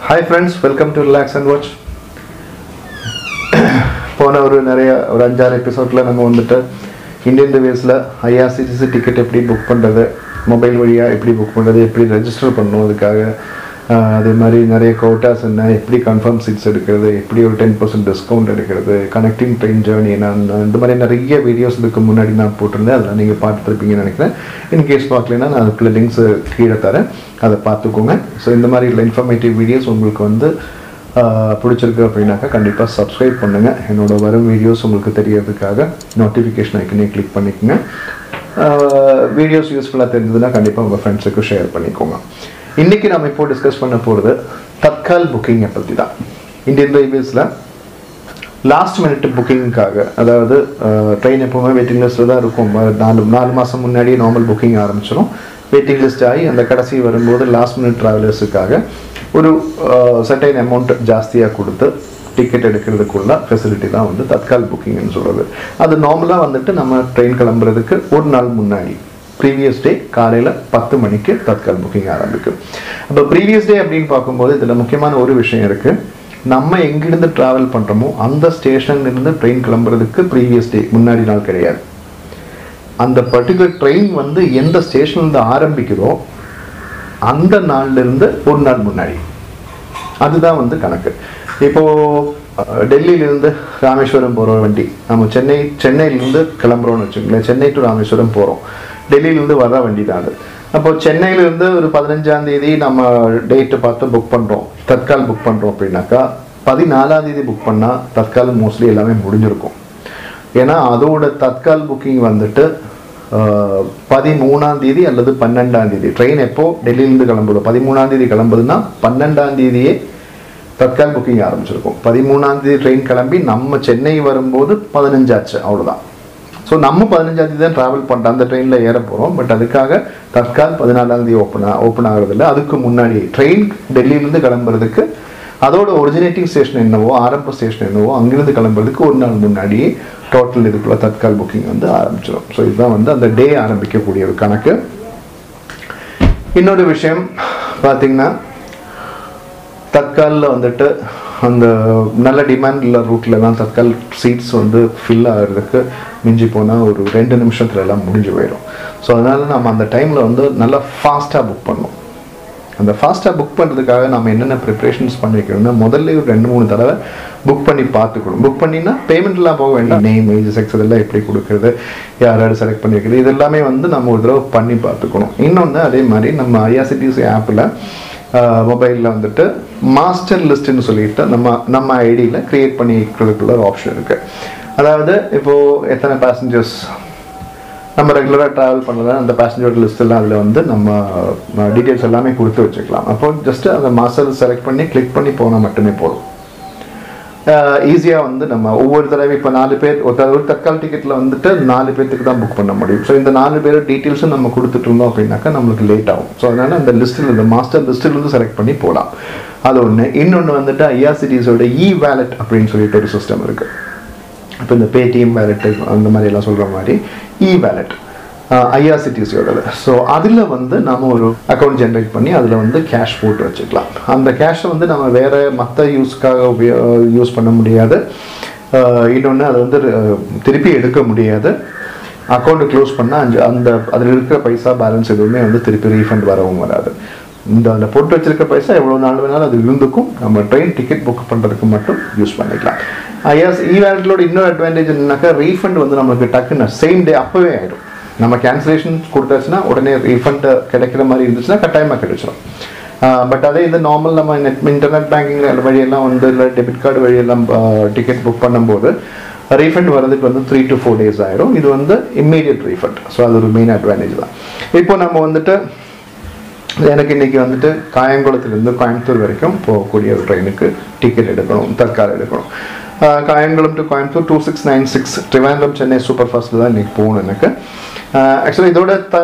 Hi friends, welcome to Relax and Watch. போன ஒரு அஞ்சாறு எபிசோட்ல நம்ம வந்துட்டு இந்தியன் ரயில்வேஸ்ல IRCTC டிக்கெட் எப்படி புக் பண்றது, மொபைல் வழியா எப்படி புக் பண்றது, எப்படி ரெஜிஸ்டர் பண்ணணும், அதுக்காக அதே மாதிரி நிறைய கோட்டாஸ் என்ன, எப்படி கன்ஃபார்ம் சீட்ஸ் எடுக்கிறது, எப்படி ஒரு 10% டிஸ்கவுண்ட் எடுக்கிறது, கனெக்டிங் ட்ரெயின் ஜேர்னி என்ன, இந்த மாதிரி நிறைய வீடியோஸ் இதுக்கு முன்னாடி நான் போட்டிருந்தேன். அதெல்லாம் நீங்கள் பார்த்துருப்பீங்கன்னு நினைக்கிறேன். இன்கேஸ் பார்க்கலன்னா நான் அதுக்குள்ள லிங்க்ஸ் கீழே தரேன், அதை பார்த்துக்கோங்க. ஸோ இந்த மாதிரி இன்ஃபர்மேட்டிவ் வீடியோஸ் உங்களுக்கு வந்து பிடிச்சிருக்கு அப்படின்னாக்கா கண்டிப்பாக சப்ஸ்கிரைப் பண்ணுங்கள். என்னோட வரும் வீடியோஸ் உங்களுக்கு தெரியறதுக்காக நோட்டிஃபிகேஷன் ஐக்கனே கிளிக் பண்ணிக்கோங்க. வீடியோஸ் யூஸ்ஃபுல்லாக தெரிஞ்சதுன்னா கண்டிப்பாக உங்கள் ஃப்ரெண்ட்ஸுக்கு ஷேர் பண்ணிக்கோங்க. இன்றைக்கி நம்ம இப்போ டிஸ்கஸ் பண்ண போகிறது தற்கால் புக்கிங்கை பற்றி தான். இந்தியன் ரயில்வேஸில் லாஸ்ட் மினிட் புக்கிங்காக, அதாவது ட்ரெயின் எப்போவுமே வெயிட்டிங் லிஸ்ட்டில் தான் இருக்கும். நாலு மாதம் முன்னாடியே நார்மல் புக்கிங் ஆரம்பிச்சிடும். வெயிட்டிங் லிஸ்ட் ஆகி அந்த கடைசி வரும்போது லாஸ்ட் மினிட் ட்ராவலர்ஸுக்காக ஒரு சர்டைன் அமௌண்ட் ஜாஸ்தியாக கொடுத்து டிக்கெட் எடுக்கிறதுக்குள்ள ஃபெசிலிட்டி தான் வந்து தற்கால் புக்கிங்னு சொல்கிறது. அது நார்மலாக வந்துட்டு நம்ம ட்ரெயின் கிளம்புறதுக்கு ஒரு நாள் முன்னாடி ப்ரீவியஸ் டே காலையில் 10 மணிக்கு தற்கால் புக்கிங் ஆரம்பிக்கும். அப்போ ப்ரீவியஸ் டே அப்படின்னு பார்க்கும்போது இதில் முக்கியமான ஒரு விஷயம் இருக்குது. நம்ம எங்கிருந்து ட்ராவல் பண்ணுறோமோ அந்த ஸ்டேஷன்லேருந்து ட்ரெயின் கிளம்புறதுக்கு ப்ரீவியஸ் டே முன்னாடி நாள் கிடையாது. அந்த பர்டிகுலர் ட்ரெயின் வந்து எந்த ஸ்டேஷன்லேருந்து ஆரம்பிக்கிறோ அந்த நாள்லேருந்து ஒரு நாள் முன்னாடி, அதுதான் வந்து கணக்கு. இப்போது டெல்லியிலேருந்து ராமேஸ்வரம் போகிற வண்டி, நம்ம சென்னையிலேருந்து கிளம்புறோன்னு வச்சுக்கோங்களேன். சென்னை டு ராமேஸ்வரம் போகிறோம், டெல்லியிலேருந்து வர்ற வண்டி தான் அது. அப்போது சென்னையிலேருந்து ஒரு 15ஆம் தேதி நம்ம டேட்டு பார்த்து புக் பண்ணுறோம், தற்கால் புக் பண்ணுறோம் அப்படின்னாக்கா 14ஆம் தேதி புக் பண்ணால் தற்கால் மோஸ்ட்லி எல்லாமே முடிஞ்சிருக்கும். ஏன்னா அதோட தற்கால் புக்கிங் வந்துட்டு 13ஆம் தேதி அல்லது 12ஆம் தேதி. ட்ரெயின் எப்போ டெல்லியிலேருந்து கிளம்புதோ 13ஆம் தேதி கிளம்புதுன்னா 12ஆம் தேதியே தற்கால் புக்கிங் ஆரம்பிச்சிருக்கும். 13ஆம் தேதி ட்ரெயின் கிளம்பி நம்ம சென்னை வரும்போது 15 ஆச்சு, அவ்வளோதான். ஸோ நம்ம 15ஆம் தேதி தான் ட்ராவல் பண்ணுறோம், அந்த ட்ரெயினில் ஏற போகிறோம். பட் அதுக்காக தற்கால் 14ஆம் தேதி ஓப்பன் ஆகிறதில்ல. அதுக்கு முன்னாடி ட்ரெயின் டெல்லியிலேருந்து கிளம்புறதுக்கு அதோட ஒரிஜினேட்டிங் ஸ்டேஷன் என்னவோ, ஆரம்ப ஸ்டேஷன் என்னவோ, அங்கிருந்து கிளம்புறதுக்கு ஒரு நாள் முன்னாடியே டோட்டல் இதுக்குள்ள தற்கால் புக்கிங் வந்து ஆரம்பிச்சிடும். ஸோ இதுதான் வந்து அந்த டே ஆரம்பிக்கக்கூடிய ஒரு கணக்கு. இன்னொரு விஷயம் பார்த்தீங்கன்னா, தற்காலில் வந்துட்டு அந்த நல்ல டிமாண்ட் உள்ள ரூட்டில் தான் தற்கால் சீட்ஸ் வந்து ஃபில் ஆகிறதுக்கு மிஞ்சி போனால் ஒரு 2 நிமிஷத்துல எல்லாம் முடிஞ்சு போயிடும். ஸோ அதனால் நம்ம அந்த டைமில் வந்து நல்லா ஃபாஸ்ட்டாக புக் பண்ணணும். அந்த ஃபாஸ்ட்டாக புக் பண்ணுறதுக்காக நம்ம என்னென்ன ப்ரிப்ரேஷன்ஸ் பண்ணி வைக்கணும்னா, முதல்ல ஒரு 2-3 தடவை புக் பண்ணி பார்த்துக்கணும். புக் பண்ணினா பேமெண்ட்லாம் போக வேண்டாம். நேம், ஏஜ், செக்ஸ் இதெல்லாம் எப்படி கொடுக்குறது, யாராவது செலக்ட் பண்ணி வைக்கிறது, இதெல்லாமே வந்து நம்ம ஒரு தடவை பண்ணி பார்த்துக்கணும். இன்னொன்று அதே மாதிரி நம்ம IRCTC ஆப்பில் மொபைலில் வந்துட்டு மாஸ்டர் லிஸ்ட்டுன்னு சொல்லிட்டு நம்ம ஐடியில் க்ரியேட் பண்ணி வைக்கிறதுக்குள்ள ஒரு ஆப்ஷன் இருக்குது. அதாவது இப்போது எத்தனை பேசஞ்சர்ஸ் நம்ம ரெகுலராக ட்ராவல் பண்ணலாம், அந்த பேசஞ்சரோட லிஸ்ட் எல்லாம் அதில் வந்து நம்ம டீட்டெயில்ஸ் எல்லாமே கொடுத்து வச்சுக்கலாம். அப்போ ஜஸ்ட்டு அந்த மாஸ்டர் செலக்ட் பண்ணி கிளிக் பண்ணி போனால் மட்டுமே போதும். ஈஸியாக வந்து நம்ம ஒவ்வொரு தடவை இப்போ 4 பேர் ஒரு தற்கால் டிக்கெட்டில் வந்துட்டு 4 பேர்த்துக்கு தான் புக் பண்ண முடியும். ஸோ இந்த 4 பேர் டீட்டெயில்ஸும் நம்ம கொடுத்துட்டு இருந்தோம் அப்படின்னாக்கா நம்மளுக்கு லேட் ஆகும். ஸோ அதனால் அந்த லிஸ்ட்டில், இந்த மாஸ்டர் லிஸ்ட்டிலேருந்து செலக்ட் பண்ணி போகலாம். அது ஒன்று. இன்னொன்று வந்துட்டு IRCTCயோட E-Wallet அப்படின்னு சொல்லிட்டு ஒரு சிஸ்டம் இருக்குது. இப்போ இந்த பேடிஎம் வேலெட்டு அந்த மாதிரி எல்லாம் சொல்கிற மாதிரி E-Wallet IRCTCயோடது. ஸோ அதில் வந்து நம்ம ஒரு அக்கௌண்ட் ஜென்ரேட் பண்ணி அதில் வந்து கேஷ் போட்டு வச்சுக்கலாம். அந்த கேஷை வந்து நம்ம வேறு மற்ற யூஸ்க்காக யூஸ் பண்ண முடியாது. இன்னொன்று அதை வந்து திருப்பி எடுக்க முடியாது. அக்கௌண்ட்டு க்ளோஸ் பண்ணால் அந்த அதில் இருக்கிற பைசா பேலன்ஸ் எதுவுமே வந்து திருப்பி ரீஃபண்ட் வரவும் வராது. அந்த போட்டு வச்சிருக்க பைசா எவ்வளோ நாள் வேணாலும் அது இருந்துக்கும். நம்ம ட்ரெயின் டிக்கெட் புக் பண்ணுறதுக்கு மட்டும் யூஸ் பண்ணிக்கலாம். E-Walletலோட இன்னொரு அட்வான்டேஜ் என்னன்னாக்கா, ரீஃபண்ட் வந்து நம்மளுக்கு டக்குன்னு சேம் டே அப்போவே ஆகிடும். நம்ம கேன்சலேஷன் கொடுத்தாச்சுன்னா உடனே ரீஃபண்ட் கிடைக்கிற மாதிரி இருந்துச்சுன்னா கட்டாயமாக கிடைச்சிடும். பட் அதே இந்த நார்மல் நம்ம இன்டர்நெட் பேங்கிங் வழியெல்லாம் வந்து இல்லை டெபிட் கார்டு வழியெல்லாம் டிக்கெட் புக் பண்ணும்போது ரீஃபண்ட் வரதுக்கு வந்து 3 to 4 days ஆகிடும். இது வந்து இம்மீடியட் ரீஃபண்ட். ஸோ அது ஒரு மெயின் அட்வான்டேஜ் தான். இப்போ நம்ம வந்துட்டு எனக்கு இன்றைக்கி வந்துட்டு காயங்குளத்துலேருந்து கோயம்புத்தூர் வரைக்கும் போகக்கூடிய ஒரு ட்ரெயினுக்கு டிக்கெட் எடுக்கணும், தற்கால் எடுக்கணும். காயங்குளம் டு கோயம்புத்தூர் 2696 ட்ரிவாண்ட்ரம் சென்னை சூப்பர் ஃபாஸ்ட்டில் தான் இன்றைக்கி போகணும் எனக்கு. ஆக்சுவலாக இதோட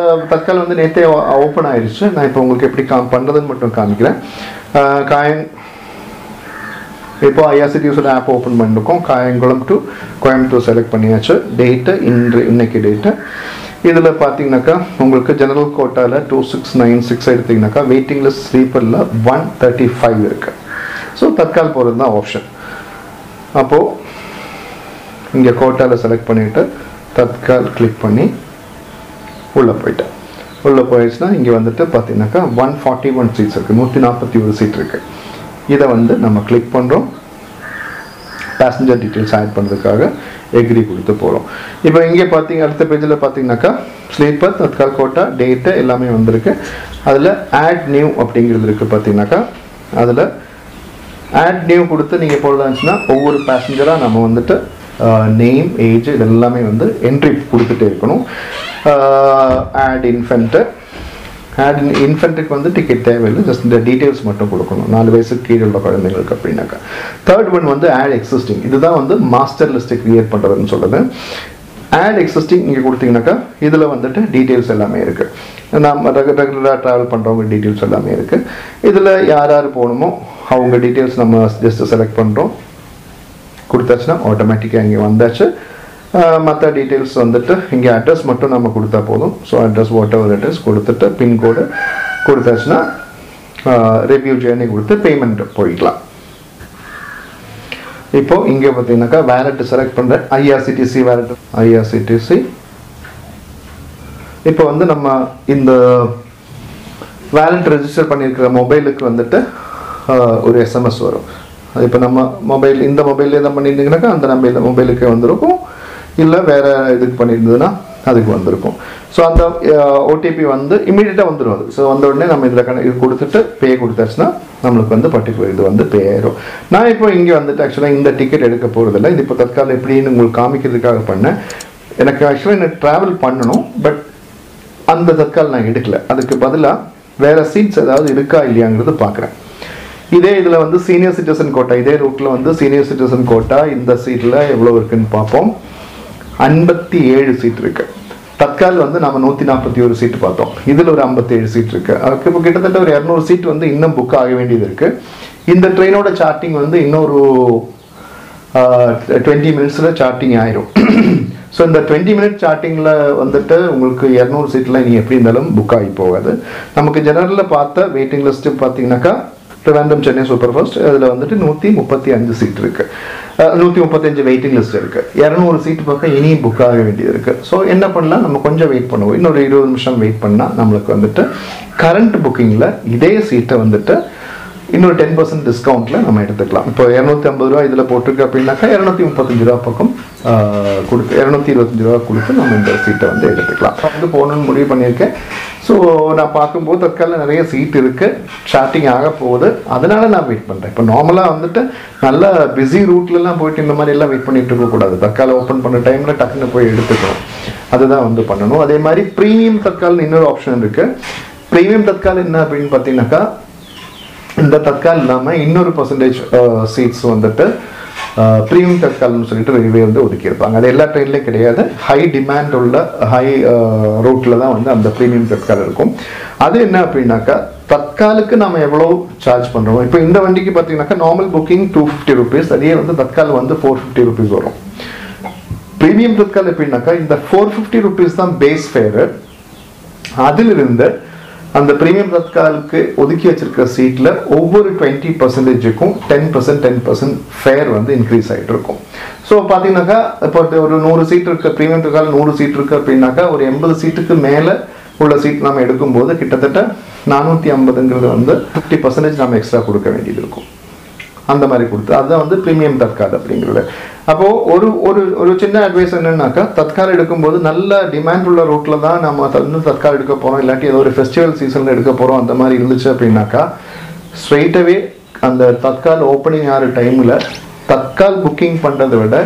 தற்கால் வந்து நேற்றே ஓப்பன் ஆயிடுச்சு. நான் இப்போ உங்களுக்கு எப்படி பண்ணுறதுன்னு மட்டும் காமிக்கிறேன். இப்போ IRCTCயோட ஆப் ஓப்பன் பண்ணிருக்கோம். காயங்குளம் டு கோயம்புத்தூர் செலக்ட் பண்ணியாச்சு. டேட்டு இன்னைக்கு டேட்டு. இதில் பார்த்தீங்கன்னாக்கா உங்களுக்கு ஜெனரல் கோட்டாவில் 2696 எடுத்திங்கனாக்கா வெயிட்டிங் லிஸ்ட் ஸ்லீப்பரில் 135 இருக்குது. ஸோ தற்கால் போகிறது தான் ஆப்ஷன். அப்போது இங்கே கோட்டாவில் செலக்ட் பண்ணிவிட்டு தற்கால் கிளிக் பண்ணி உள்ளே போயிட்டேன். உள்ளே போயிடுச்சுன்னா இங்கே வந்துட்டு பார்த்தீங்கன்னாக்கா 141 சீட்ஸ் இருக்குது, 141 சீட் இருக்குது. இதை வந்து நம்ம கிளிக் பண்ணுறோம். பேசஞ்சர் டீட்டெயில்ஸ் ஆட் பண்ணுறதுக்காக எக்ரி கொடுத்து போகிறோம். இப்போ இங்கே பார்த்தீங்க அடுத்த பேஜில் பார்த்தீங்கன்னாக்கா ஸ்லீப்பர் தற்கால் கோட்டா டேட்டு எல்லாமே வந்திருக்கு. அதில் ஆட் நியூ அப்படிங்கிறது இருக்குது. பார்த்தீங்கன்னாக்கா அதில் ஆட் நியூ கொடுத்து நீங்கள் போடலாச்சுன்னா ஒவ்வொரு பேசஞ்சராக நம்ம வந்துட்டு நேம் ஏஜ் இது எல்லாமே வந்து என்ட்ரி கொடுத்துட்டே இருக்கணும். ஆட் இன்ஃபென்ட்டுக்கு வந்து டிக்கெட் தேவையில்லை, ஜஸ்ட் இந்த டீட்டெயில்ஸ் மட்டும் கொடுக்கணும் 4 வயசுக்கு கீழே உள்ள குழந்தைங்களுக்கு அப்படின்னாக்கா. தேர்ட் ஒன் வந்து ஆட் எக்ஸிஸ்டிங், இதுதான் வந்து மாஸ்டர் லிஸ்ட்டை கிரியேட் பண்ணுறதுன்னு சொல்லுது. ஆட் எக்ஸிஸ்டிங் நீங்கள் கொடுத்தீங்கன்னாக்கா இதில் வந்துட்டு டீட்டெயில்ஸ் எல்லாமே இருக்குது. நம்ம ரெகுலராக ட்ராவல் பண்ணுறவங்க டீட்டெயில்ஸ் எல்லாமே இருக்குது. இதில் யார் யார் போகணுமோ அவங்க டீட்டெயில்ஸ் நம்ம ஜஸ்ட்டு செலக்ட் பண்ணுறோம், கொடுத்தாச்சுன்னா ஆட்டோமேட்டிக்காக இங்கே வந்தாச்சு. மற்ற டீட்டெயில்ஸ் வந்துட்டு இங்கே அட்ரஸ் மட்டும் நம்ம கொடுத்தா போதும். So address what ever address கொடுத்துட்டு பின்கோடு கொடுத்தாச்சுன்னா ரிவ்யூ ஜேர்னி கொடுத்து பேமெண்ட் போயிடலாம். இப்போ இங்கே பார்த்தீங்கன்னாக்கா வேலட் செலக்ட் பண்ணுறேன், ஐஆர்சிடிசி வேலட். ஐஆர்சிடிசி இப்போ வந்து நம்ம இந்த வேலட் ரெஜிஸ்டர் பண்ணியிருக்கிற மொபைலுக்கு வந்துட்டு ஒரு எஸ்எம்எஸ் வரும். இப்போ நம்ம மொபைல் இந்த மொபைல்லே தான் பண்ணியிருந்தீங்கன்னாக்கா அந்த மொபைலுக்கு வந்திருக்கும், இல்லை வேறு இதுக்கு பண்ணியிருந்ததுன்னா அதுக்கு வந்திருக்கும். ஸோ அந்த ஓடிபி வந்து இமீடியட்டாக வந்துடும். அது ஸோ வந்த உடனே நம்ம இதில் இது கொடுத்துட்டு பே கொடுத்தாச்சுன்னா நம்மளுக்கு வந்து பர்டிகுலர் இது வந்து பே ஆயிரும். நான் இப்போ இங்கே வந்துட்டு ஆக்சுவலாக இந்த டிக்கெட் எடுக்க போகிறதில்ல, இது இப்போ தற்காலம் எப்படின்னு உங்களுக்கு காமிக்கிறதுக்காக பண்ணேன். எனக்கு ஆக்சுவலாக எனக்கு ட்ராவல் பண்ணணும், பட் அந்த தற்கால் நான் எடுக்கல. அதுக்கு பதிலாக வேறு சீட்ஸ் ஏதாவது இருக்கா இல்லையாங்கிறது பார்க்குறேன். இதே இதில் வந்து சீனியர் சிட்டிசன் கோட்டா, இதே ரூட்டில் வந்து சீனியர் சிட்டிசன் கோட்டா இந்த சீட்டில் எவ்வளோ இருக்குன்னு பார்ப்போம். 57 சீட் இருக்குது. தற்கால் வந்து நம்ம 141 சீட்டு பார்த்தோம், இதில் ஒரு 57 சீட் இருக்குது. அதுக்கு இப்போ கிட்டத்தட்ட ஒரு 200 சீட் வந்து இன்னும் புக் ஆக வேண்டியது இருக்குது. இந்த ட்ரெயினோட சார்ட்டிங் வந்து இன்னொரு 20 மினிட்ஸில் சார்ட்டிங் ஆயிரும். ஸோ இந்த 20 மினிட் சார்ட்டிங்கில் வந்துட்டு உங்களுக்கு 200 சீட்டில் இனி எப்படி இருந்தாலும் புக் ஆகி போகாது. நமக்கு ஜெனரலில் பார்த்த வெயிட்டிங் லிஸ்ட்டு பார்த்தீங்கன்னாக்கா ட்ரிவாண்டம் சென்னை சூப்பர் ஃபாஸ்ட் அதில் வந்துட்டு 135 சீட் இருக்குது, 135 வெயிட்டிங் லிஸ்ட் இருக்குது. 200 சீட்டு பக்கம் இனியும் புக் ஆக வேண்டியது இருக்குது. ஸோ என்ன பண்ணலாம், நம்ம கொஞ்சம் வெயிட் பண்ணுவோம், இன்னொரு 20 நிமிஷம் வெயிட் பண்ணால் நம்மளுக்கு வந்துட்டு கரண்ட் புக்கிங்கில் இதே சீட்டை வந்துட்டு இன்னொரு 10% டிஸ்கவுண்ட்டில் நம்ம எடுத்துக்கலாம். இப்போ 250 ரூபா இதில் போட்டிருக்கு அப்படின்னாக்கா 235 ரூபா பக்கம் கொடுத்து 225 ரூபா கொடுத்து நம்ம இந்த சீட்டை வந்து எடுத்துக்கலாம். வந்து போகணுன்னு முடிவு பண்ணியிருக்கேன். ஸோ நான் பார்க்கும்போது தற்காலில் நிறைய சீட் இருக்குது, சார்ட்டிங் ஆக போகுது, அதனால நான் வெயிட் பண்ணுறேன். இப்போ நார்மலாக வந்துட்டு நல்ல பிஸி ரூட்லலாம் போயிட்டு இந்த மாதிரி எல்லாம் வெயிட் பண்ணிட்டு இருக்கக்கூடாது. தற்கால ஓப்பன் பண்ண டைமில் டக்குன்னு போய் எடுத்துக்கணும், அதுதான் வந்து பண்ணணும். அதே மாதிரி ப்ரீமியம் தற்கால்னு இன்னொரு ஆப்ஷன் இருக்குது. ப்ரீமியம் தற்கால் என்ன அப்படின்னு பார்த்தீங்கன்னாக்கா இந்த தற்கால் இல்லாமல் இன்னொரு பர்சன்டேஜ் சீட்ஸ் வந்துட்டு ப்ரீமியம் தற்கால்னு சொல்லிட்டு ரயில்வே வந்து ஒதுக்கியிருப்பாங்க. அது எல்லா ட்ரெயின்லேயும் கிடையாது, ஹை டிமாண்ட் உள்ள ஹை ரூட்டில் தான் வந்து அந்த ப்ரீமியம் தற்கால் இருக்கும். அது என்ன அப்படின்னாக்கா தற்காலுக்கு நம்ம எவ்வளோ சார்ஜ் பண்ணுறோம். இப்போ இந்த வண்டிக்கு பார்த்தீங்கன்னாக்கா நார்மல் புக்கிங் 250 ருபீஸ், அதே வந்து தற்கால் வந்து 450 ருபீஸ் வரும். ப்ரீமியம் தற்கால் எப்படின்னாக்கா இந்த 450 ருபீஸ் தான் பேஸ் ஃபேரு. அதிலிருந்து அந்த ப்ரீமியம் தற்காலுக்கு ஒதுக்கி வச்சிருக்கிற சீட்டில் ஒவ்வொரு 20%க்கும் 10% ஃபேர் வந்து இன்க்ரீஸ் ஆகிட்டு இருக்கும். ஸோ பார்த்தீங்கன்னாக்கா இப்போ ஒரு 100 சீட் இருக்க ப்ரீமியம் தற்கால் 100 சீட் இருக்குது அப்படின்னாக்கா ஒரு 80 சீட்டுக்கு மேலே உள்ள சீட் நம்ம எடுக்கும்போது கிட்டத்தட்ட 450ங்கிறது வந்து 50% நம்ம எக்ஸ்ட்ரா கொடுக்க வேண்டியது இருக்கும். அந்த மாதிரி கொடுத்து அதுதான் வந்து ப்ரீமியம் தற்கால் அப்படிங்கிறது. அப்போது ஒரு ஒரு ஒரு சின்ன அட்வைஸ் என்னன்னாக்கா தற்கால் எடுக்கும்போது நல்ல டிமாண்ட் உள்ள ரூட்டில் தான் நம்ம தற்கால் எடுக்க போகிறோம், இல்லாட்டி ஏதோ ஒரு ஃபெஸ்டிவல் சீசனில் எடுக்க போகிறோம் அந்த மாதிரி இருந்துச்சு அப்படின்னாக்கா ஸ்ட்ரெயிட்டாகவே அந்த தற்கால் ஓப்பனிங் ஆகிற டைமில் தற்கால் புக்கிங் பண்ணுறதை விட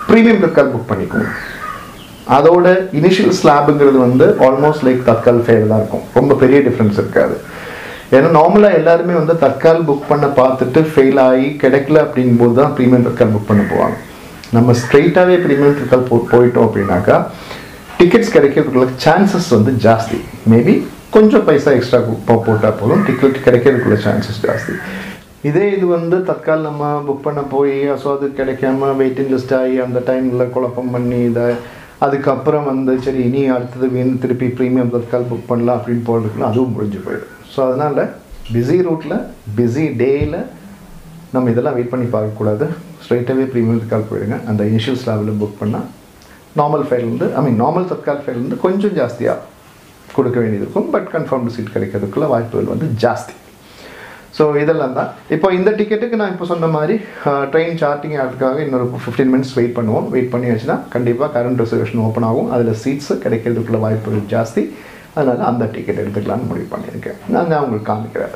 ப்ரீமியம் தற்கால் புக் பண்ணிக்கணும். அதோட இனிஷியல் ஸ்லாபுங்கிறது வந்து ஆல்மோஸ்ட் லைக் தற்கால் ஃபேர் தான் இருக்கும், ரொம்ப பெரிய டிஃப்ரென்ஸ் இருக்காது. ஏன்னா நார்மலாக எல்லாருமே வந்து தற்கால் புக் பண்ண பார்த்துட்டு ஃபெயில் ஆகி கிடைக்கல அப்படிங்கும்போது தான் ப்ரீமியம் தற்கால் புக் பண்ண போவாங்க. நம்ம ஸ்ட்ரெயிட்டாகவே ப்ரீமியம் தற்கால் போயிட்டோம் அப்படின்னாக்கா டிக்கெட்ஸ் கிடைக்கிறதுக்குள்ள சான்சஸ் வந்து ஜாஸ்தி. மேபி கொஞ்சம் பைசா எக்ஸ்ட்ரா போட்டால் போதும், டிக்கெட் கிடைக்கிறதுக்குள்ள சான்சஸ் ஜாஸ்தி. இதே இது வந்து தற்கால் நம்ம புக் பண்ண போய் ஸோ அது கிடைக்காம வெயிட்டிங் லிஸ்ட் ஆகி அந்த டைமில் குழப்பம் பண்ணி இதை அதுக்கப்புறம் வந்து சரி இனி அடுத்தது வேணும் திருப்பி ப்ரீமியம் தற்கால் புக் பண்ணலாம் அப்படின்னு போகிறதுக்குள்ள அதுவும் முடிஞ்சு போயிடும். ஸோ அதனால் பிஸி ரூட்டில் பிஸி டேயில் நம்ம இதெல்லாம் வெயிட் பண்ணி பார்க்கக்கூடாது. ஸ்ட்ரைட்டாகவே ப்ரீமியம் தட்கால் போயிடுங்க. அந்த இனிஷியல் ஸ்லாபில் புக் பண்ணால் நார்மல் ஃபேர்லேருந்து நார்மல் தட்கால் ஃபேர்லேருந்து கொஞ்சம் ஜாஸ்தியாக கொடுக்க வேண்டியது இருக்கும். பட் கன்ஃபார்ம்டு சீட் கிடைக்கிறதுக்குள்ள வாய்ப்புகள் வந்து ஜாஸ்தி. ஸோ இதெல்லாம் தான். இப்போ இந்த டிக்கெட்டுக்கு நான் இப்போ சொன்ன மாதிரி ட்ரெயின் சார்ட்டிங் ஆகிறதுக்காக இன்னொரு 15 மினிட்ஸ் வெயிட் பண்ணுவோம். வெயிட் பண்ணி வச்சுன்னா கண்டிப்பாக கரண்ட் ரிசர்வேஷன் ஓப்பன் ஆகும். அதில் சீட்ஸு கிடைக்கிறதுக்குள்ள வாய்ப்புகள் ஜாஸ்தி. அதனால் அந்த டிக்கெட் எடுத்துக்கலான்னு முடிவு பண்ணியிருக்கேன். நான் உங்களுக்கு காமிக்கிறேன்.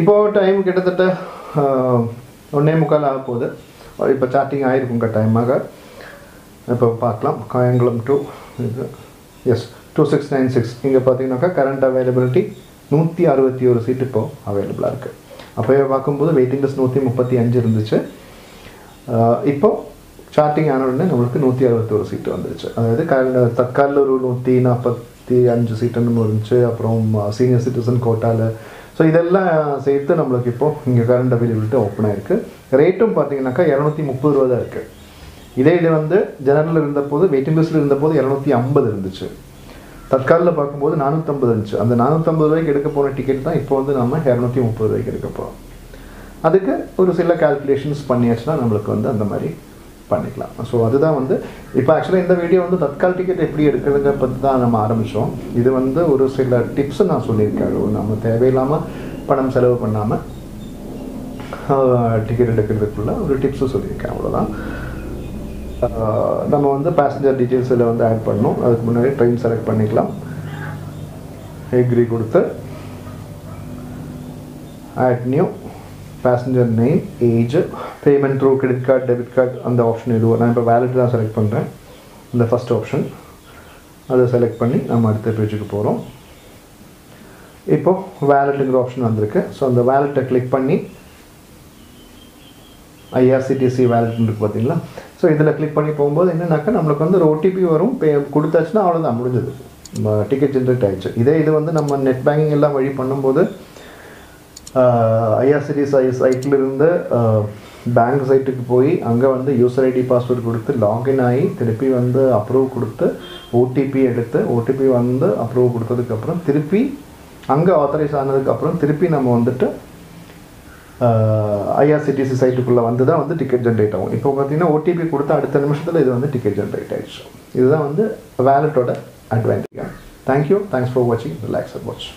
இப்போது டைம் கிட்டத்தட்ட 1:45 ஆக போகுது. இப்போ சார்ட்டிங் ஆகிருக்கும் கட்டாயமாக. இப்போ பார்க்கலாம். காயங்குளம் டு இது எஸ் 2696. இங்கே பார்த்தீங்கன்னாக்கா கரண்ட் அவைலபிலிட்டி 161 சீட் இப்போது அவைலபிளாக இருக்குது. அப்போயே பார்க்கும்போது வெயிட்டிங் லிஸ்ட் 135 இருந்துச்சு. இப்போது சார்ட்டிங் ஆன உடனே நம்மளுக்கு 161 சீட்டு வந்துருச்சு. அதாவது தற்காலில் ஒரு 145 சீட்டுன்னு இருந்துச்சு. அப்புறம் சீனியர் சிட்டிசன் கோட்டாவில். ஸோ இதெல்லாம் சேர்த்து நம்மளுக்கு இப்போது இங்கே கரண்ட் அவைலபிலிட்டி ஓப்பன் ஆகிருக்கு. ரேட்டும் பார்த்தீங்கன்னாக்கா 230 ரூபா தான் இருக்குது. இதே இது வந்து ஜெனரலில் இருந்தபோது வெயிட்டிங் லிஸ்ட்டில் இருந்தபோது 250 இருந்துச்சு. தற்காலில் பார்க்கும்போது 450 இருந்துச்சு. அந்த 450 ரூபாய்க்கு எடுக்க போன டிக்கெட் தான் இப்போ வந்து நம்ம 230 ரூபாய்க்கு எடுக்க போகிறோம். அதுக்கு ஒரு சில கால்குலேஷன்ஸ் பண்ணியாச்சுன்னா நம்மளுக்கு வந்து அந்த மாதிரி பண்ணிக்கலாம். ஸோ அதுதான் வந்து இப்போ ஆக்சுவலாக இந்த வீடியோ வந்து தற்கால் டிக்கெட் எப்படி எடுக்கிறதுங்க பற்றி தான் நம்ம ஆரம்பித்தோம். இது வந்து ஒரு சில டிப்ஸை நான் சொல்லியிருக்கேன். நம்ம தேவையில்லாமல் பணம் செலவு பண்ணாமல் டிக்கெட் எடுக்கிறதுக்குள்ள ஒரு டிப்ஸும் சொல்லியிருக்கேன். அவ்வளோதான். நம்ம வந்து பேசஞ்சர் டீட்டெயில்ஸில் வந்து ஆட் பண்ணணும். அதுக்கு முன்னாடி ட்ரெயின் செலக்ட் பண்ணிக்கலாம். எக்ரி கொடுத்து add new passenger name, age, payment through credit card, debit card அந்த ஆப்ஷன் எதுவும். நான் இப்போ வேலெட் தான் செலக்ட் பண்ணுறேன். இந்த ஃபஸ்ட் ஆப்ஷன் அதை செலக்ட் பண்ணி நம்ம அடுத்த பேஜுக்கு போகிறோம். இப்போது வேலெட்டுங்கிற ஆப்ஷன் வந்திருக்கு. ஸோ அந்த வேலெட்டை கிளிக் பண்ணி IRCTC வேலெட்னு இருக்குது பார்த்தீங்களா. ஸோ இதில் கிளிக் பண்ணி போகும்போது என்னன்னாக்கா நம்மளுக்கு வந்து ஒரு ஓடிபி வரும். கொடுத்தாச்சுன்னா அவ்வளோதான், முடிஞ்சது. டிக்கெட் ஜென்ரேட் ஆகிடுச்சு. இதே இது வந்து நம்ம நெட் பேங்கிங் எல்லாம் வழி பண்ணும்போது IRCTC சைட்லேருந்து பேங்க் சைட்டுக்கு போய் அங்கே வந்து யூசர் ஐடி பாஸ்வேர்டு கொடுத்து லாகின் ஆகி திருப்பி வந்து அப்ரூவ் கொடுத்து ஓடிபி எடுத்து ஓடிபி வந்து அப்ரூவ் கொடுத்ததுக்கப்புறம் திருப்பி அங்கே ஆத்தரைஸ் ஆனதுக்கப்புறம் திருப்பி நம்ம வந்துட்டு IRCTC சைட்டுக்குள்ளே வந்து தான் வந்து டிக்கெட் ஜென்ரேட் ஆகும். இப்போ பார்த்தீங்கன்னா ஓடிபி கொடுத்த அடுத்த நிமிஷத்தில் இது வந்து டிக்கெட் ஜென்ரேட் ஆகிடுச்சு. இதுதான் வந்து வேலெட்டோட அட்வான்டேஜ். தேங்க்யூ. தேங்க்ஸ் ஃபார் வாட்சிங். Relax and watch.